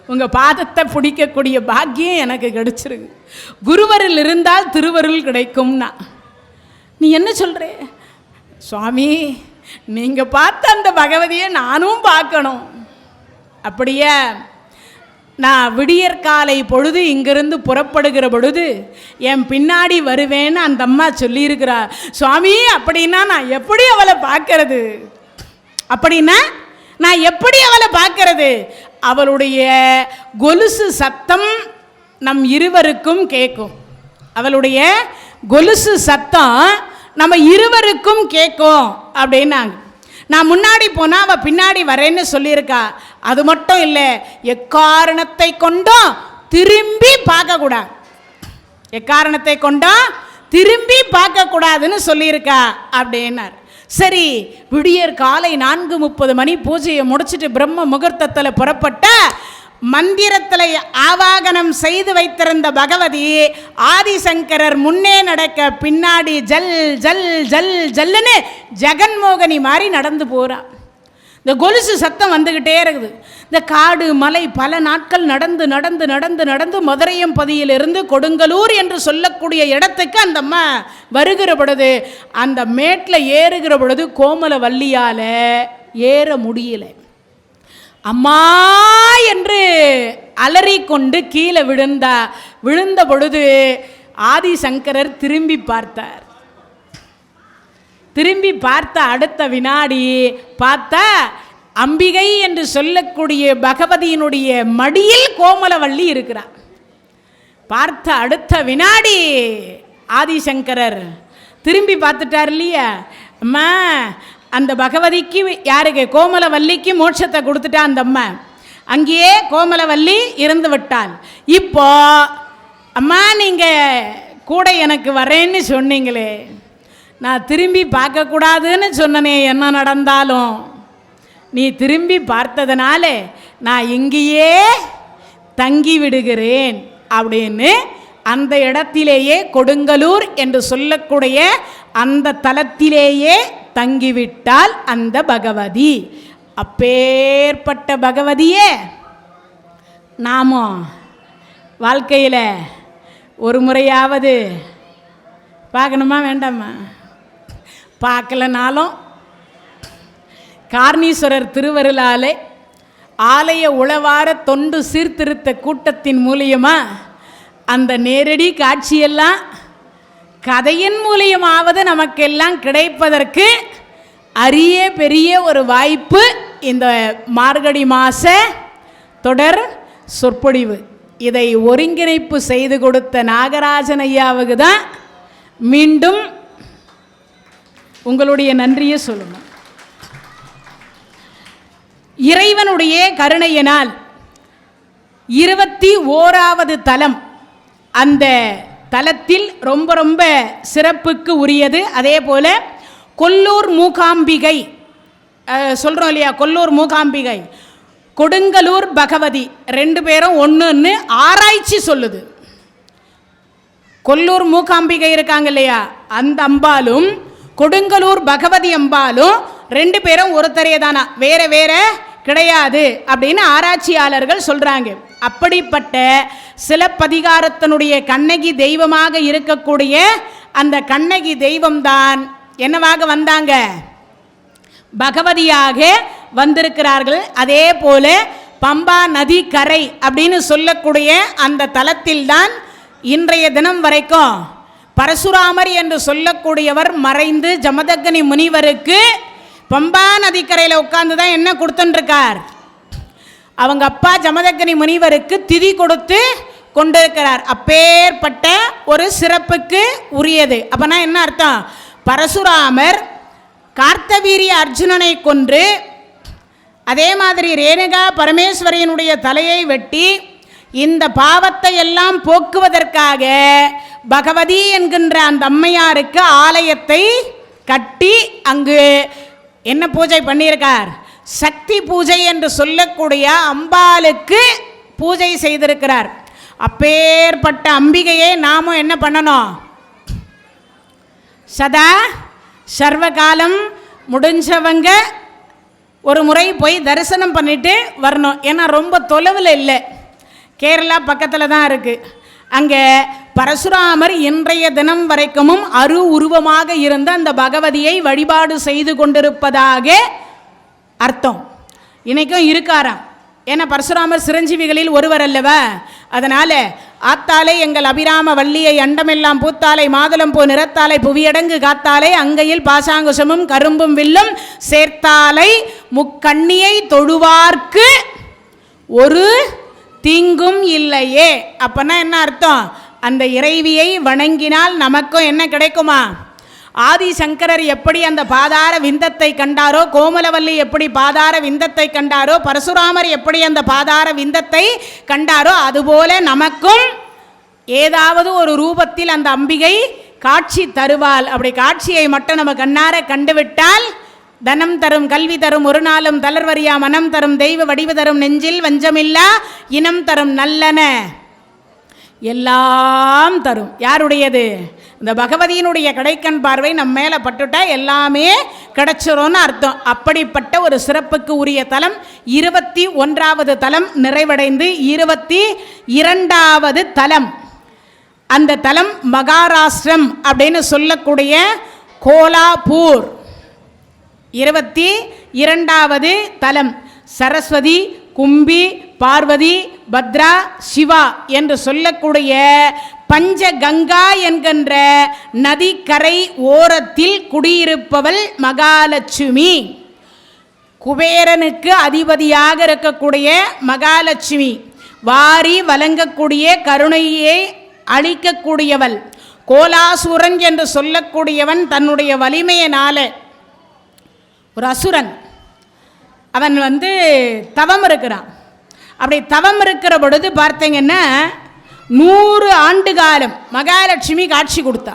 உங்கள் பாதத்தை பிடிக்கக்கூடிய பாக்கியம் எனக்கு கிடைச்சிருக்கு. குருவரில் இருந்தால் திருவருள் கிடைக்கும்னா நீ என்ன சொல்கிற? சுவாமி, நீங்கள் பார்த்த அந்த பகவதியை நானும் பார்க்கணும். அப்படியே நான் விடியற்காலை பொழுது இங்கிருந்து புறப்படுகிற பொழுது என் பின்னாடி வருவேன்னு அந்த அம்மா சொல்லியிருக்கிறா. சுவாமி, அப்படின்னா நான் எப்படி அவளை பார்க்கறது? அப்படின்னா நான் எப்படி அவளை பார்க்கறது? அவளுடைய கொலுசு சத்தம் நம் இருவருக்கும் கேட்கும். அவளுடைய கொலுசு சத்தம் நம்ம இருவருக்கும் கேட்கும் அப்படின்னாங்க. நான் முன்னாடி போனால் அவள் பின்னாடி வரேன்னு சொல்லியிருக்கா. அது மட்டும் இல்லை, எக்காரணத்தை கொண்டும் திரும்பி பார்க்கக்கூடாது. எக்காரணத்தை கொண்டும் திரும்பி பார்க்கக்கூடாதுன்னு சொல்லியிருக்கா அப்படின்னார். சரி, விடியற் காலை 4:30 மணி பூஜையை முடிச்சுட்டு பிரம்ம முகூர்த்தத்தில் புறப்பட்ட மந்திரத்தில் ஆவாகனம் செய்து வைத்திருந்த பகவதி ஆதிசங்கரர் முன்னே நடக்க பின்னாடி ஜல் ஜல் ஜல் ஜல்லுன்னு ஜெகன்மோகினி மாதிரி நடந்து போகிறா. இந்த கொலுசு சத்தம் வந்துக்கிட்டே இருக்குது. இந்த காடு மலை பல நாட்கள் நடந்து நடந்து நடந்து நடந்து மதுரையம்பதியிலிருந்து கொடுங்கலூர் என்று சொல்லக்கூடிய இடத்துக்கு அந்த அம்மா வருகிற பொழுது அந்த மேட்டில் ஏறுகிற பொழுது கோமலவல்லியால் ஏற முடியல. அம்மா என்று அலறிக்கொண்டு கீழே விழுந்த பொழுது ஆதிசங்கரர் திரும்பி பார்த்தார். திரும்பி பார்த்த அடுத்த வினாடி பார்த்தா அம்பிகை என்று சொல்லக்கூடிய பகவதியினுடைய மடியில் கோமலவல்லி இருக்கிறார். பார்த்த அடுத்த வினாடி ஆதிசங்கரர் திரும்பி பார்த்துட்டார் இல்லையா? அம்மா, அந்த பகவதிக்கு யாருக்கு? கோமலவல்லிக்கு மோட்சத்தை கொடுத்துட்டா அந்த அம்மா. அங்கேயே கோமலவல்லி இருந்து விட்டாள். இப்போ அம்மா, நீங்கள் கூட எனக்கு வரேன்னு சொன்னீங்களே, நான் திரும்பி பார்க்கக்கூடாதுன்னு சொன்னனே, என்ன நடந்தாலும் நீ திரும்பி பார்த்ததுனால நான் இங்கேயே தங்கி விடுகிறேன் அப்படின்னு அந்த இடத்திலேயே கொடுங்கலூர் என்று சொல்லக்கூடிய அந்த தலத்திலேயே தங்கிவிட்டால் அந்த பகவதி. அப்பேற்பட்ட பகவதியே நாமும் வாழ்க்கையில் ஒரு முறையாவது பார்க்கணுமா வேண்டாமா? பார்க்கலனாலும் கார்ணீஸ்வரர் திருவருளாலே ஆலய உளவார தொண்டு சீர்திருத்த கூட்டத்தின் மூலியமாக அந்த நேரடி காட்சியெல்லாம் கதையின் மூலியமாவது நமக்கெல்லாம் கிடைப்பதற்கு அரிய பெரிய ஒரு வாய்ப்பு இந்த மார்கழி மாத தொடர் சொற்பொழிவு. இதை ஒருங்கிணைப்பு செய்து கொடுத்த நாகராஜன் ஐயாவுக்கு தான் மீண்டும் உங்களுடைய நன்றியை சொல்லணும். இறைவனுடைய கருணையினால் 21வது தலம், அந்த தலத்தில் ரொம்ப ரொம்ப சிறப்புக்கு உரியது. அதே போல் கொல்லூர் மூகாம்பிகை சொல்கிறோம் இல்லையா? கொல்லூர் மூகாம்பிகை, கொடுங்கலூர் பகவதி, ரெண்டு பேரும் ஒன்றுன்னு ஆராய்ச்சி சொல்லுது. கொல்லூர் மூகாம்பிகை இருக்காங்க இல்லையா, அந்த அம்பாலும் கொடுங்கலூர் பகவதி அம்பாலும் ரெண்டு பேரும் ஒருத்தரே தானா, வேற வேற கிடையாது அப்படின்னு ஆராய்ச்சியாளர்கள் சொல்கிறாங்க. அப்படிப்பட்ட சிலப்பதிகாரத்தினுடைய கண்ணகி தெய்வமாக இருக்கக்கூடிய அந்த கண்ணகி தெய்வம்தான் என்னவாக வந்தாங்க? பகவதியாக வந்திருக்கிறார்கள். அதே போல பம்பா நதி கரை அப்படின்னு சொல்லக்கூடிய அந்த தலத்தில்தான் இன்றைய தினம் வரைக்கும் பரசுராமர் என்று சொல்லக்கூடியவர் மறைந்து ஜமதக்னி முனிவருக்கு பம்பா நதிக்கரையில் உட்கார்ந்து தான் என்ன கொடுத்துருக்கார்? அவங்க அப்பா ஜமதக்னி முனிவருக்கு திதி கொடுத்து கொண்டிருக்கிறார். அப்பேற்பட்ட ஒரு சிறப்புக்கு உரியது. அப்பனா என்ன அர்த்தம்? பரசுராமர் கார்த்தவீரிய அர்ஜுனனை கொன்று அதே மாதிரி ரேணுகா பரமேஸ்வரியினுடைய தலையை வெட்டி இந்த பாவத்தை எல்லாம் போக்குவதற்காக பகவதி என்கின்ற அந்த அம்மையாருக்கு ஆலயத்தை கட்டி அங்கு என்ன பூஜை பண்ணியிருக்கார்? சக்தி பூஜை என்று சொல்லக்கூடிய அம்பாளுக்கு பூஜை செய்திருக்கிறார். அப்பேற்பட்ட அம்பிகையை நாமும் என்ன பண்ணணும்? சதா சர்வகாலம் முடிஞ்சவங்க ஒரு முறை போய் தரிசனம் பண்ணிட்டு வரணும். ஏன்னா ரொம்ப தொலைவில் இல்லை, கேரளா பக்கத்தில் தான் இருக்குது. அங்கே பரசுராமர் இன்றைய தினம் வரைக்கும் உருவமாக இருந்த அந்த பகவதியை வழிபாடு செய்து கொண்டிருப்பதாக அர்த்தம். இன்னைக்கும் இருக்காராம். ஏன்னா பரசுராமர் சிரஞ்சீவிகளில் ஒருவர் அல்லவா. அதனால் ஆத்தாலே எங்கள் அபிராம வள்ளியை அண்டமெல்லாம் பூத்தாலை மாதுளம் போ நிறத்தாலை புவியடங்கு காத்தாலை அங்கையில் பாசாங்குசமும் கரும்பும் வில்லும் சேர்த்தாலை முக்கண்ணியை தொழுவார்க்கு ஒரு தீங்கும் இல்லையே. அப்பன்னா என்ன அர்த்தம்? அந்த இறைவியை வணங்கினால் நமக்கும் என்ன கிடைக்குமா? ஆதிசங்கரர் எப்படி அந்த பாதார விந்தத்தை கண்டாரோ, கோமலவல்லி எப்படி பாதார விந்தத்தை கண்டாரோ, பரசுராமர் எப்படி அந்த பாதார விந்தத்தை கண்டாரோ, அதுபோல நமக்கும் ஏதாவது ஒரு ரூபத்தில் அந்த அம்பிகை காட்சி தருவாள். அப்படி காட்சியை மட்டும் நம்ம கண்ணார கண்டுவிட்டால் தனம் தரும் கல்வி தரும் ஒரு நாளும் தளர்வரியா மனம் தரும் தெய்வ வடிவு தரும் நெஞ்சில் வஞ்சமில்லா இனம் தரும் நல்லன எல்லாம் தரும். யாருடையது? இந்த பகவதியினுடைய கடைக்கண் பார்வை நம்ம மேலே பட்டுட்டா எல்லாமே கிடைச்சிரும்னு அர்த்தம். அப்படிப்பட்ட ஒரு சிறப்புக்கு உரிய தலம் 21வது தலம் நிறைவடைந்து 22வது தலம். அந்த தலம் மகாராஷ்டிரம் அப்படின்னு சொல்லக்கூடிய கோலாப்பூர் 22வது தலம். சரஸ்வதி, கும்பி, பார்வதி, பத்ரா, சிவா என்று சொல்லக்கூடிய பஞ்சகங்கா என்கின்ற நதிக்கரை ஓரத்தில் குடியிருப்பவள் மகாலட்சுமி. குபேரனுக்கு அதிபதியாக இருக்கக்கூடிய மகாலட்சுமி, வாரி வழங்கக்கூடிய கருணையை அளிக்கக்கூடியவள். கோலாசூரன் என்று சொல்லக்கூடியவன் தன்னுடைய வலிமையினால ஒரு அசுரன், அவன் தவம் இருக்கிறான். அப்படி தவம் இருக்கிற பொழுது பார்த்தீங்கன்னா 100 ஆண்டு காலம் மகாலட்சுமி காட்சி கொடுத்தா.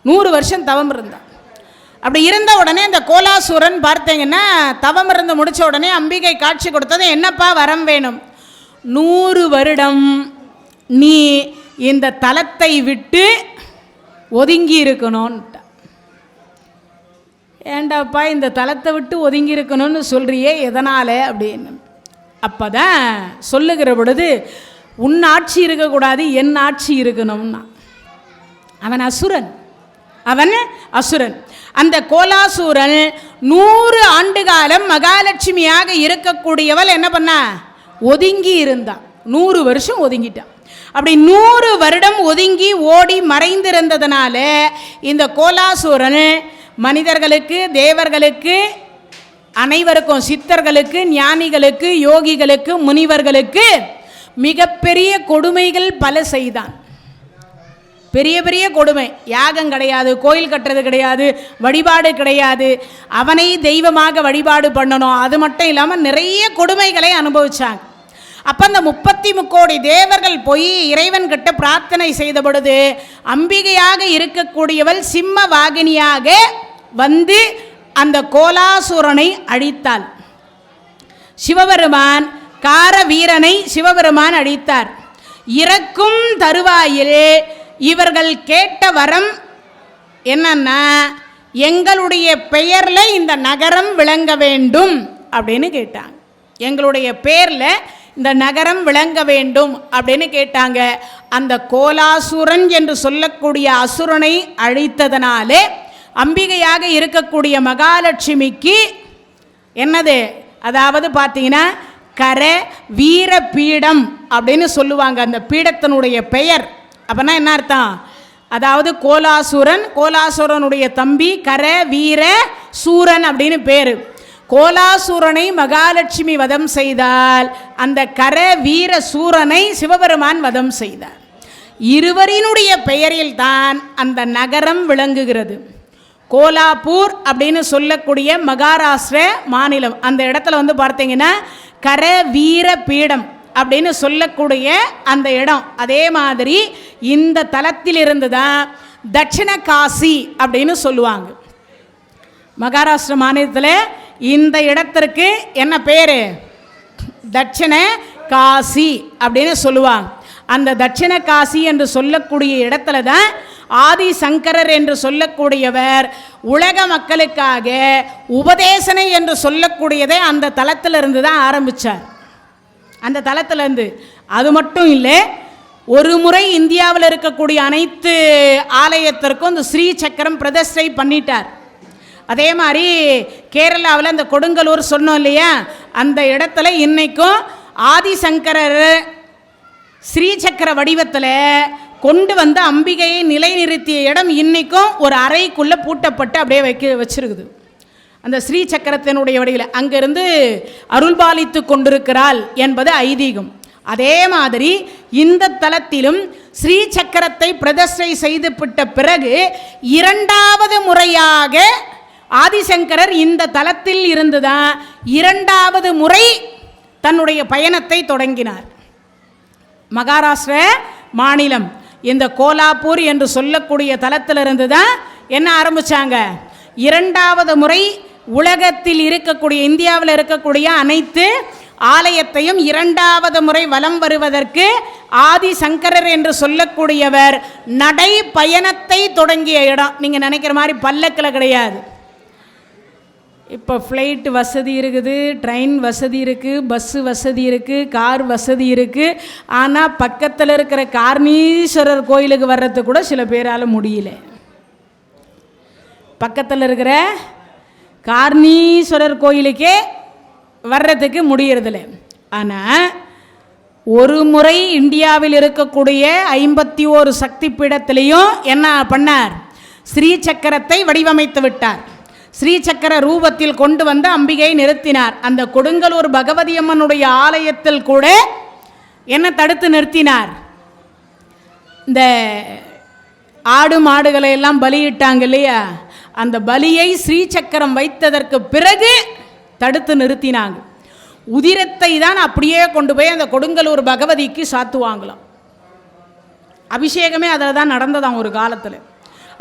100 வருஷம் தவம் இருந்தான். அப்படி இருந்த உடனே இந்த கோலாசூரன் பார்த்தீங்கன்னா தவம் இருந்து முடித்த உடனே அம்பிகை காட்சி கொடுத்தது, என்னப்பா வரம் வேணும்? 100 வருடம் நீ இந்த தலத்தை விட்டு ஒதுங்கி இருக்கணும்ன்ட்ட. ஏண்டாப்பா இந்த தலத்தை விட்டு ஒதுங்கி இருக்கணும்னு சொல்கிறியே, எதனால் அப்படின்னு. அப்போ தான் சொல்லுகிற பொழுது உன் ஆட்சி இருக்கக்கூடாது, என் ஆட்சி இருக்கணும்னா. அவன் அசுரன். அந்த கோலாசூரன் 100 ஆண்டு காலம் மகாலட்சுமியாக இருக்கக்கூடியவள் என்ன பண்ணா? ஒதுங்கி இருந்தான். 100 வருஷம் ஒதுங்கிட்டான். அப்படி 100 வருடம் ஒதுங்கி ஓடி மறைந்திருந்ததுனால இந்த கோலாசூரன் மனிதர்களுக்கு, தேவர்களுக்கு, அனைவருக்கும், சித்தர்களுக்கு, ஞானிகளுக்கு, யோகிகளுக்கு, முனிவர்களுக்கு மிகப்பெரிய கொடுமைகள் பல செய்தான். பெரிய பெரிய கொடுமை. யாகம் கிடையாது, கோயில் கட்டுறது கிடையாது, வழிபாடு கிடையாது, அவனை தெய்வமாக வழிபாடு பண்ணணும். அது மட்டும் இல்லாமல் நிறைய கொடுமைகளை அனுபவிச்சாங்க. அப்போ அந்த 33 கோடி தேவர்கள் போய் இறைவன் கிட்ட பிரார்த்தனை செய்த பொழுது அம்பிகையாக இருக்கக்கூடியவள் சிம்ம வாகினியாக வந்து அந்த கோலாசூரனை அழித்தாள். சிவபெருமான் கார வீரனை சிவபெருமான் அழித்தார். இறக்கும் தருவாயில் இவர்கள் கேட்ட வரம் என்னன்னா, எங்களுடைய பெயரில் இந்த நகரம் விளங்க வேண்டும் அப்படின்னு கேட்டாங்க. எங்களுடைய பேரில் இந்த நகரம் விளங்க வேண்டும் அப்படின்னு கேட்டாங்க. அந்த கோலாசூரன் என்று சொல்லக்கூடிய அசுரனை அழித்ததனாலே அம்பிகையாக இருக்கக்கூடிய மகாலட்சுமிக்கு என்னது, அதாவது பார்த்தீங்கன்னா கர வீர பீடம் அப்படின்னு சொல்லுவாங்க அந்த பீடத்தினுடைய பெயர். அப்படின்னா என்ன அர்த்தம்? அதாவது கோலாசூரனுடைய தம்பி கர வீர சூரன் அப்படின்னு பேர். கோலாசூரனை மகாலட்சுமி வதம் செய்தால் அந்த கர வீர சூரனை சிவபெருமான் வதம் செய்தார். இருவரினுடைய பெயரில் தான் அந்த நகரம் விளங்குகிறது. கோலாப்பூர் அப்படின்னு சொல்லக்கூடிய மகாராஷ்டிர மாநிலம். அந்த இடத்துல வந்து பார்த்தீங்கன்னா கர வீர பீடம் அப்படின்னு சொல்லக்கூடிய அந்த இடம். அதே மாதிரி இந்த தலத்திலிருந்து தான் தட்சிண காசி அப்படின்னு சொல்லுவாங்க. மகாராஷ்டிர மாநிலத்தில் இந்த இடத்திற்கு என்ன பேர்? தட்சிண காசி அப்படின்னு சொல்லுவாங்க. அந்த தட்சிண காசி என்று சொல்லக்கூடிய இடத்துல தான் ஆதிசங்கரர் என்று சொல்லக்கூடியவர் உலக மக்களுக்காக உபதேசனை என்று சொல்லக்கூடியதை அந்த தலத்திலிருந்து தான் ஆரம்பித்தார். அந்த தலத்திலேருந்து. அது மட்டும் இல்லை, ஒரு முறை இந்தியாவில் இருக்கக்கூடிய அனைத்து ஆலயத்திற்கும் இந்த ஸ்ரீ சக்கரம் பிரதிஷ்டை பண்ணிட்டார். அதே மாதிரி கேரளாவில் அந்த கொடுங்கலூர் சொன்னோம் இல்லையா, அந்த இடத்துல இன்னைக்கும் ஆதிசங்கரர் ஸ்ரீசக்கர வடிவத்தில் கொண்டு வந்து அம்பிகையை நிலைநிறுத்திய இடம் இன்னைக்கும் ஒரு அறைக்குள்ளே பூட்டப்பட்டு அப்படியே வச்சிருக்குது. அந்த ஸ்ரீசக்கரத்தினுடைய வடிவில் அங்கிருந்து அருள்பாலித்து கொண்டிருக்கிறாள் என்பது ஐதீகம். அதே மாதிரி இந்த தலத்திலும் ஸ்ரீசக்கரத்தை பிரதிஷ்டை செய்துவிட்ட பிறகு இரண்டாவது முறையாக ஆதிசங்கரர் இந்த தலத்தில் இருந்துதான் இரண்டாவது முறை தன்னுடைய பயணத்தை தொடங்கினார். மகாராஷ்டிர மாநிலம் இந்த கோலாப்பூர் என்று சொல்லக்கூடிய தலத்திலிருந்து தான் என்ன ஆரம்பித்தாங்க? இரண்டாவது முறை உலகத்தில் இருக்கக்கூடிய இந்தியாவில் இருக்கக்கூடிய அனைத்து ஆலயத்தையும் இரண்டாவது முறை வலம் வருவதற்கு ஆதிசங்கரர் என்று சொல்லக்கூடியவர் நடை பயணத்தை தொடங்கிய இடம். நீங்கள் நினைக்கிற மாதிரி பல்லக்கில் கிடையாது. இப்போ ஃப்ளைட் வசதி இருக்குது, ட்ரெயின் வசதி இருக்குது, பஸ்ஸு வசதி இருக்குது, கார் வசதி இருக்குது. ஆனால் பக்கத்தில் இருக்கிற கார்ணீஸ்வரர் கோயிலுக்கு வர்றதுக்கு கூட சில பேரால் முடியல. பக்கத்தில் இருக்கிற கார்ணீஸ்வரர் கோயிலுக்கே வர்றதுக்கு முடியறதில்ல. ஆனால் ஒரு முறை இந்தியாவில் இருக்கக்கூடிய 51 சக்தி பீடத்திலையும் என்ன பண்ணார்? ஸ்ரீசக்கரத்தை வடிவமைத்து விட்டார். ஸ்ரீசக்கர ரூபத்தில் கொண்டு வந்து அம்பிகையை நிறுத்தினார். அந்த கொடுங்கலூர் பகவதி அம்மனுடைய ஆலயத்தில் கூட என்ன தடுத்து நிறுத்தினார்? இந்த ஆடு மாடுகளை எல்லாம் பலியிட்டாங்க இல்லையா, அந்த பலியை ஸ்ரீசக்கரம் வைத்ததற்கு பிறகு தடுத்து நிறுத்தினாங்க. உதிரத்தை தான் அப்படியே கொண்டு போய் அந்த கொடுங்கலூர் பகவதிக்கு சாத்துவாங்களாம். அபிஷேகமே அதில் தான் நடந்ததாம் ஒரு காலத்தில்.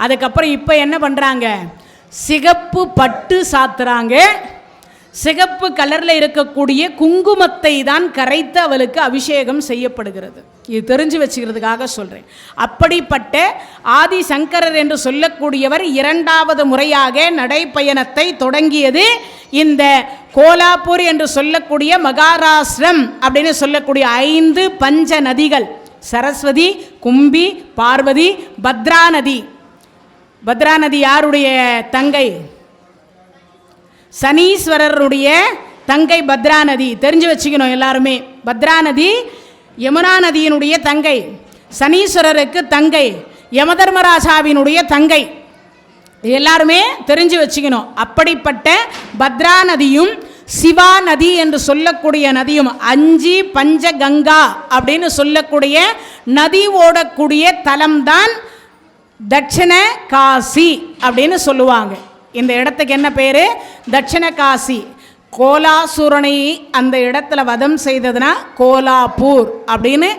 அதுக்கப்புறம் இப்போ என்ன பண்ணுறாங்க? சிகப்பு பட்டு சாத்துறாங்க. சிகப்பு கலரில் இருக்கக்கூடிய குங்குமத்தை தான் கரைத்து அவளுக்கு அபிஷேகம் செய்யப்படுகிறது. இது தெரிஞ்சு வச்சுக்கிறதுக்காக சொல்கிறேன். அப்படிப்பட்ட ஆதிசங்கரர் என்று சொல்லக்கூடியவர் இரண்டாவது முறையாக நடைப்பயணத்தை தொடங்கியது இந்த கோலாப்பூர் என்று சொல்லக்கூடிய மகாராஷ்டிரம் அப்படின்னு சொல்லக்கூடிய 5 பஞ்ச நதிகள், சரஸ்வதி, கும்பி, பார்வதி, பத்ரா நதி. பத்ரா நதி யாருடைய தங்கை? சனீஸ்வரருடைய தங்கை பத்ரா நதி. தெரிஞ்சு வச்சுக்கணும் எல்லாருமே. பத்ரா நதி யமுனா நதியினுடைய தங்கை, சனீஸ்வரருக்கு தங்கை, யமதர்மராஜாவினுடைய தங்கை. எல்லாருமே தெரிஞ்சு வச்சுக்கணும். அப்படிப்பட்ட பத்ரா நதியும் சிவா நதி என்று சொல்லக்கூடிய நதியும் 5 பஞ்ச கங்கா அப்படின்னு சொல்லக்கூடிய நதி ஓடக்கூடிய தலம்தான் தட்சிண காசி அப்படின்னு சொல்லுவாங்க. இந்த இடத்துக்கு என்ன பேர்? தட்சிண காசி. கோலாசுரனை அந்த இடத்துல வதம் செய்ததுனா கோலாப்பூர் அப்படின்னு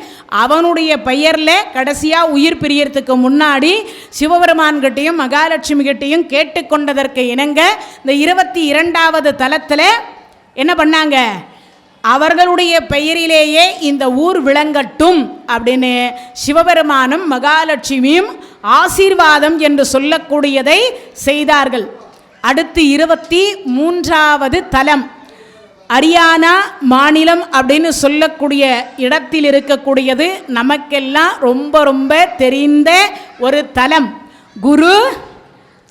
அவனுடைய பெயரில் கடைசியாக உயிர் பிரியறதுக்கு முன்னாடி சிவபெருமான்கிட்டையும் மகாலட்சுமி கிட்டையும் கேட்டுக்கொண்டதற்கு இணங்க இந்த 22வது தலத்தில் என்ன பண்ணாங்க? அவர்களுடைய பெயரிலேயே இந்த ஊர் விளங்கட்டும் அப்படின்னு சிவபெருமானும் மகாலட்சுமியும் ஆசீர்வாதம் என்று சொல்லக்கூடியதை செய்தார்கள். அடுத்து 23வது தலம் ஹரியானா மாநிலம் அப்படின்னு சொல்லக்கூடிய இடத்தில் இருக்கக்கூடியது நமக்கெல்லாம் ரொம்ப ரொம்ப தெரிந்த ஒரு தலம், குரு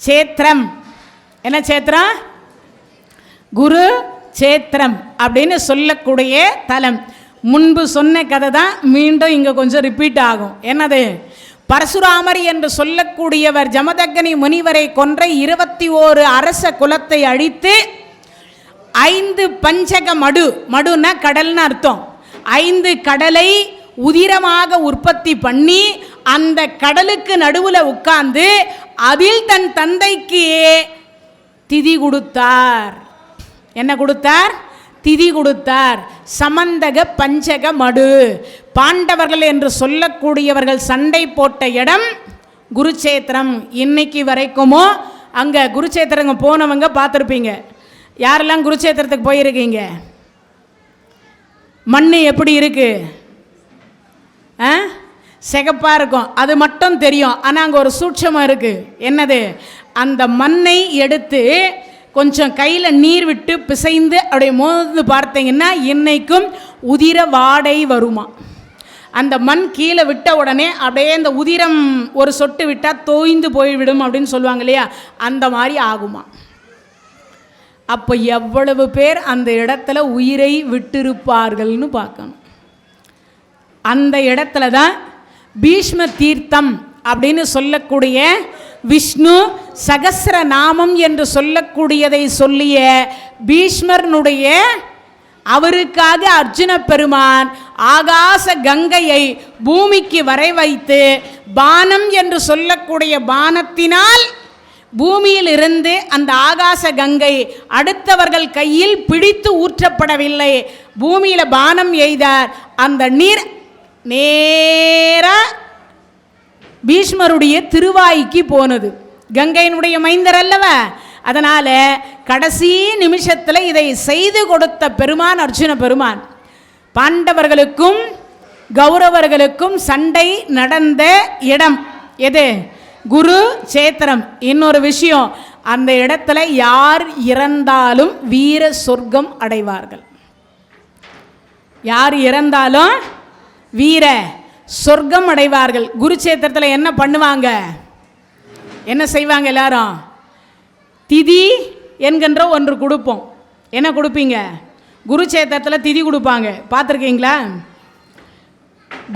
சேத்திரம். என்ன சேத்திரம்? குரு சேத்திரம் அப்படின்னு சொல்லக்கூடிய தலம். முன்பு சொன்ன கதை தான் மீண்டும் இங்கே கொஞ்சம் ரிப்பீட் ஆகும். என்னது? பரசுராமர் என்று சொல்லக்கூடியவர் ஜமதக்னி முனிவரை கொன்ற 21 அரச குலத்தை அழித்து 5 பஞ்சக மடு, மடுன்னா கடல்னு அர்த்தம், 5 கடலை உதிரமாக உற்பத்தி பண்ணி அந்த கடலுக்கு நடுவில் உட்கார்ந்து அதில் தன் தந்தைக்கு திதி கொடுத்தார். என்ன கொடுத்தார்? திதி கொடுத்தார். சமந்தக பஞ்சக மடு, பாண்டவர்கள் என்று சொல்லக்கூடியவர்கள் சண்டை போட்ட இடம் குருச்சேத்திரம். இன்னைக்கு வரைக்குமோ அங்கே குருச்சேத்திரங்க போனவங்க பார்த்துருப்பீங்க. யாரெல்லாம் குருச்சேத்திரத்துக்கு போயிருக்கீங்க? மண் எப்படி இருக்கு? சிகப்பாக இருக்கும், அது மட்டும் தெரியும். ஆனால் அங்கே ஒரு சூட்சமாக இருக்குது. என்னது? அந்த மண்ணை எடுத்து கொஞ்சம் கையில் நீர் விட்டு பிசைந்து அப்படியே மோந்து பார்த்தீங்கன்னா இன்னைக்கும் உதிர வாடை வருமா. அந்த மண் கீழே விட்ட உடனே அப்படியே அந்த உதிரம் ஒரு சொட்டு விட்டால் தோய்ந்து போய்விடும் அப்படின்னு சொல்லுவாங்க இல்லையா, அந்த மாதிரி ஆகுமா. அப்போ எவ்வளவு பேர் அந்த இடத்துல உயிரை விட்டிருப்பார்கள்னு பார்க்கணும். அந்த இடத்துல தான் பீஷ்ம தீர்த்தம் அப்படின்னு சொல்லக்கூடிய விஷ்ணு சகஸ்ர நாமம் என்று சொல்லக்கூடியதை சொல்லிய பீஷ்மர்னுடைய அவருக்காக அர்ஜுன பெருமான் ஆகாச கங்கையை பூமிக்கு வரை வைத்து பானம் என்று சொல்லக்கூடிய பானத்தினால் பூமியில் இருந்து அந்த ஆகாச கங்கை அடுத்தவர்கள் கையில் பிடித்து ஊற்றப்படவில்லை. பூமியில் பானம் எய்தார். அந்த நீர் நேரா பீஷ்மருடைய திருவாய்க்கு போனது. கங்கையினுடைய மைந்தர் அல்லவா. அதனால் கடைசி நிமிஷத்தில் இதை செய்து கொடுத்த பெருமான் அர்ஜுன பெருமான். பாண்டவர்களுக்கும் கௌரவர்களுக்கும் சண்டை நடந்த இடம் எது? குருச்சேத்திரம். இன்னொரு விஷயம், அந்த இடத்துல யார் இறந்தாலும் வீர சொர்க்கம் அடைவார்கள். யார் இறந்தாலும் வீர சொர்க்கம் அடைவார்கள். குருச்சேத்திரத்தில் என்ன பண்ணுவாங்க? என்ன செய்வாங்க? எல்லாரும் திதி என்கின்ற ஒன்று கொடுப்போம். என்ன கொடுப்பீங்க? குருச்சேத்திரத்தில் திதி கொடுப்பாங்க. பார்த்துருக்கீங்களா?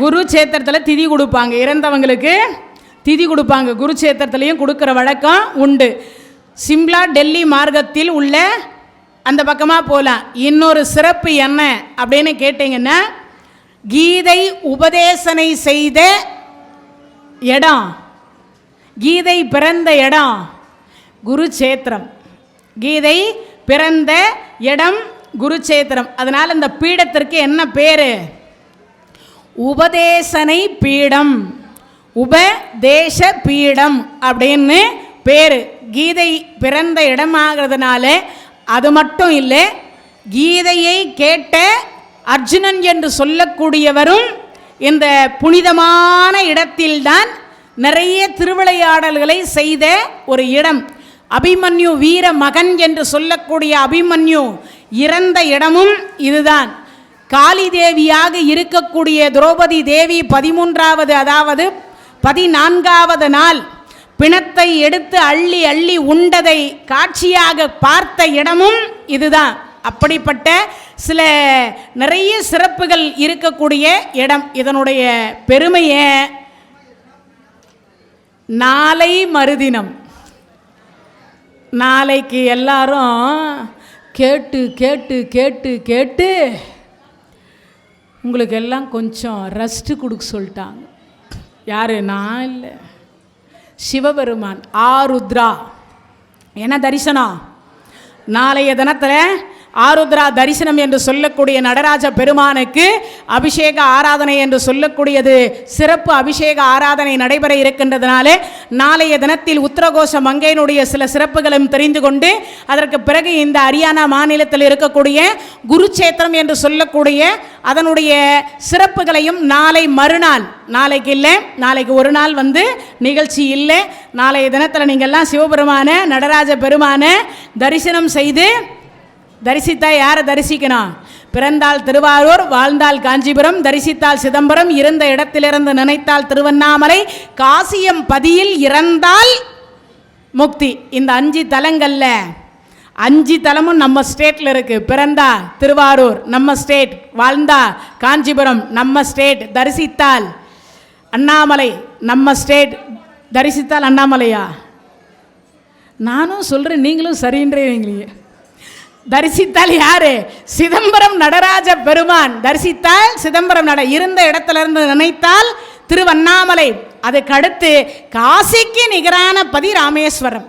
குருச்சேத்திரத்தில் திதி கொடுப்பாங்க. இறந்தவங்களுக்கு திதி கொடுப்பாங்க. குருச்சேத்திரத்துலேயும் கொடுக்குற வழக்கம் உண்டு. சிம்லா டெல்லி மார்க்கத்தில் உள்ள அந்த பக்கமாக போகலாம். இன்னொரு சிறப்பு என்ன அப்படின்னு கேட்டிங்கன்னா, கீதை உபதேசனை செய்த இடம், கீதை பிறந்த இடம் குருச்சேத்திரம். கீதை பிறந்த இடம் குருச்சேத்திரம். அதனால் இந்த பீடத்திற்கு என்ன பேர்? உபதேசனை பீடம், உபதேச பீடம் அப்படின்னு பேர். கீதை பிறந்த இடமாகிறதுனால அது மட்டும் இல்லை, கீதையை கேட்ட அர்ஜுனன் என்று சொல்லக்கூடியவரும் இந்த புனிதமான இடத்தில்தான் நிறைய திருவிளையாடல்களை செய்த ஒரு இடம். அபிமன்யு வீர மகன் என்று சொல்லக்கூடிய அபிமன்யு இறந்த இடமும் இதுதான். காளி தேவியாக இருக்கக்கூடிய திரௌபதி தேவி 13வது அதாவது 14வது நாள் பிணத்தை எடுத்து அள்ளி அள்ளி உண்டதை காட்சியாக பார்த்த இடமும் இதுதான். அப்படிப்பட்ட சில நிறைய சிறப்புகள் இருக்கக்கூடிய இடம். இதனுடைய பெருமையை நாளை மறுதினம், நாளைக்கு எல்லாரும் கேட்டு கேட்டு கேட்டு கேட்டு உங்களுக்கு எல்லாம் கொஞ்சம் ரெஸ்ட் கொடுக்க சொல்லிட்டாங்க. யார்? நான் இல்லை, சிவபெருமான். ஆருத்ரா என்ன தரிசனம்? நாளைய தினத்தில் ஆருத்ரா தரிசனம் என்று சொல்லக்கூடிய நடராஜ பெருமானுக்கு அபிஷேக ஆராதனை என்று சொல்லக்கூடியது சிறப்பு அபிஷேக ஆராதனை நடைபெற இருக்கின்றதுனாலே நாளைய தினத்தில் உத்தரகோஷ மங்கையினுடைய சில சிறப்புகளும் தெரிந்து கொண்டு அதற்கு பிறகு இந்த ஹரியானா மாநிலத்தில் இருக்கக்கூடிய குருச்சேத்திரம் என்று சொல்லக்கூடிய அதனுடைய சிறப்புகளையும் நாளை மறுநாள், நாளைக்கு இல்லை, நாளைக்கு ஒரு நாள் நிகழ்ச்சி இல்லை, நாளைய தினத்தில் நீங்கள்லாம் சிவபெருமான நடராஜ பெருமான தரிசனம் செய்து தரிசித்தா யாரை தரிசிக்கணும்? பிறந்தால் திருவாரூர், வாழ்ந்தால் காஞ்சிபுரம், தரிசித்தால் சிதம்பரம், இருந்த இடத்திலிருந்து நினைத்தால் திருவண்ணாமலை, காசியம் பதியில் இறந்தால் முக்தி. இந்த 5 தலங்களில் 5 தலமும் நம்ம ஸ்டேட்டில் இருக்குது. பிறந்தா திருவாரூர் நம்ம ஸ்டேட், வாழ்ந்தா காஞ்சிபுரம் நம்ம ஸ்டேட், தரிசித்தால் அண்ணாமலை நம்ம ஸ்டேட். தரிசித்தால் அண்ணாமலையா? நானும் சொல்கிறேன், நீங்களும் சரின்றீங்களே. தரிசித்தால் யாரு? சிதம்பரம் நடராஜ பெருமான். தரிசித்தால் சிதம்பரம் இருந்த இடத்துல இருந்து நினைத்தால் திருவண்ணாமலை, அதுக்கடுத்து காசிக்கு நிகரான பதி ராமேஸ்வரம்,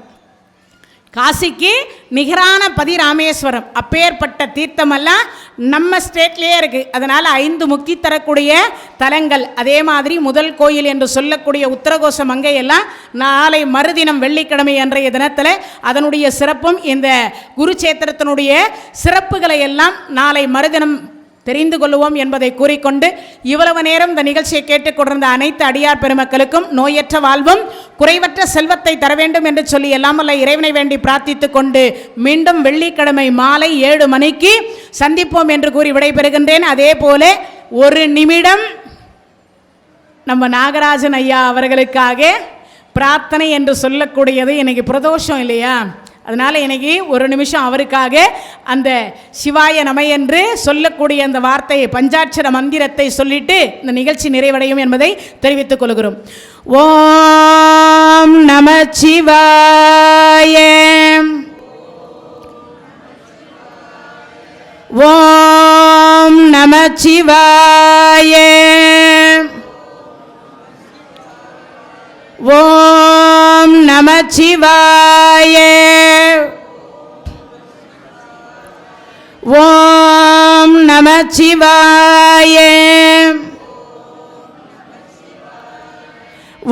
காசிக்கு நிகரான பதி ராமேஸ்வரம். அப்பேற்பட்ட தீர்த்தமெல்லாம் நம்ம ஸ்டேட்லேயே இருக்குது. அதனால் 5 முக்தி தரக்கூடிய தலங்கள். அதே மாதிரி முதல் கோயில் என்று சொல்லக்கூடிய உத்தரகோச மங்கையெல்லாம் நாளை மறுதினம் வெள்ளிக்கிழமை அன்றைய தினத்தில் அதனுடைய சிறப்பும் இந்த குருச்சேத்திரத்தினுடைய சிறப்புகளை எல்லாம் நாளை மறுதினம் தெரிந்து கொள்வோம் என்பதை கூறிக்கொண்டு இவ்வளவு நேரம் இந்த நிகழ்ச்சியை கேட்டுக்கொண்டிருந்த அனைத்து அடியார் பெருமக்களுக்கும் நோயற்ற வாழ்வும் குறைவற்ற செல்வத்தை தர வேண்டும் என்று சொல்லி எல்லாமல்ல இறைவனை வேண்டி பிரார்த்தித்துக் கொண்டு மீண்டும் வெள்ளிக்கிழமை மாலை 7 மணிக்கு சந்திப்போம் என்று கூறி விடைபெறுகின்றேன். அதே போல ஒரு நிமிடம் நம்ம நாகராஜன் ஐயா அவர்களுக்காக பிரார்த்தனை என்று சொல்லக்கூடியது இன்னைக்கு பிரதோஷம் இல்லையா, அதனால் இன்னைக்கு ஒரு நிமிஷம் அவருக்காக அந்த சிவாய நம என்று சொல்லக்கூடிய அந்த வார்த்தையை பஞ்சாட்சர மந்திரத்தை சொல்லிட்டு இந்த நிகழ்ச்சி நிறைவடையும் என்பதை தெரிவித்துக் கொள்கிறோம். ஓம் நம சிவாய, ஓம் நம சிவாய, ஓம் நம சிவாய, ஓம் நம சிவாய,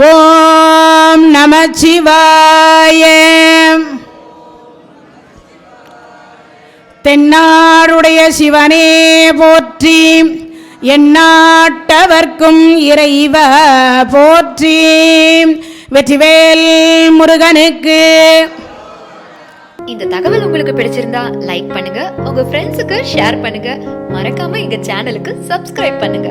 ஓம் நம சிவாய. தென்னாடுடைய சிவனே போற்றி, எந்நாட்டவர்க்கும் இறைவா போற்றி. வெற்றிவேல் முருகனுக்கு. இந்த தகவல் உங்களுக்கு பிடிச்சிருந்தா லைக் பண்ணுங்க, உங்க ஃப்ரெண்ட்ஸுக்கு ஷேர் பண்ணுங்க, மறக்காம எங்க சேனலுக்கு சப்ஸ்கிரைப் பண்ணுங்க.